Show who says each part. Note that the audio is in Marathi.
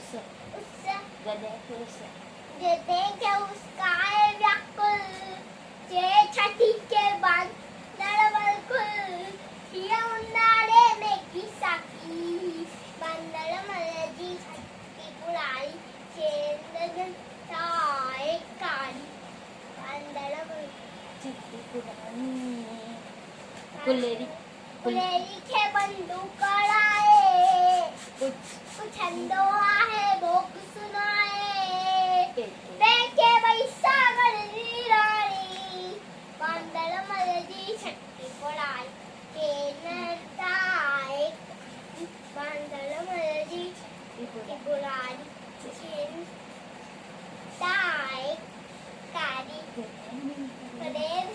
Speaker 1: उस
Speaker 2: उस
Speaker 1: गद्याचे उस
Speaker 2: गधे के उसकाय व्याकुल जे छठीचे बांधड़ बलकुल हिया उन्हाळे मेघी साकी बांधड़ मलजी छठी पुराई चेंदन ताय काली बांधड़
Speaker 1: चिट्टी पुरानी कुलेरी
Speaker 2: पुलेरी के बंदूक कळाए कुछ छंदो आहे भोग सुनाए बेके बैसागर राणी बांधड़ मलजी छठी पडाई केनताय बांधड़ मलजी छठी पुराई चेन ताय काली कदेव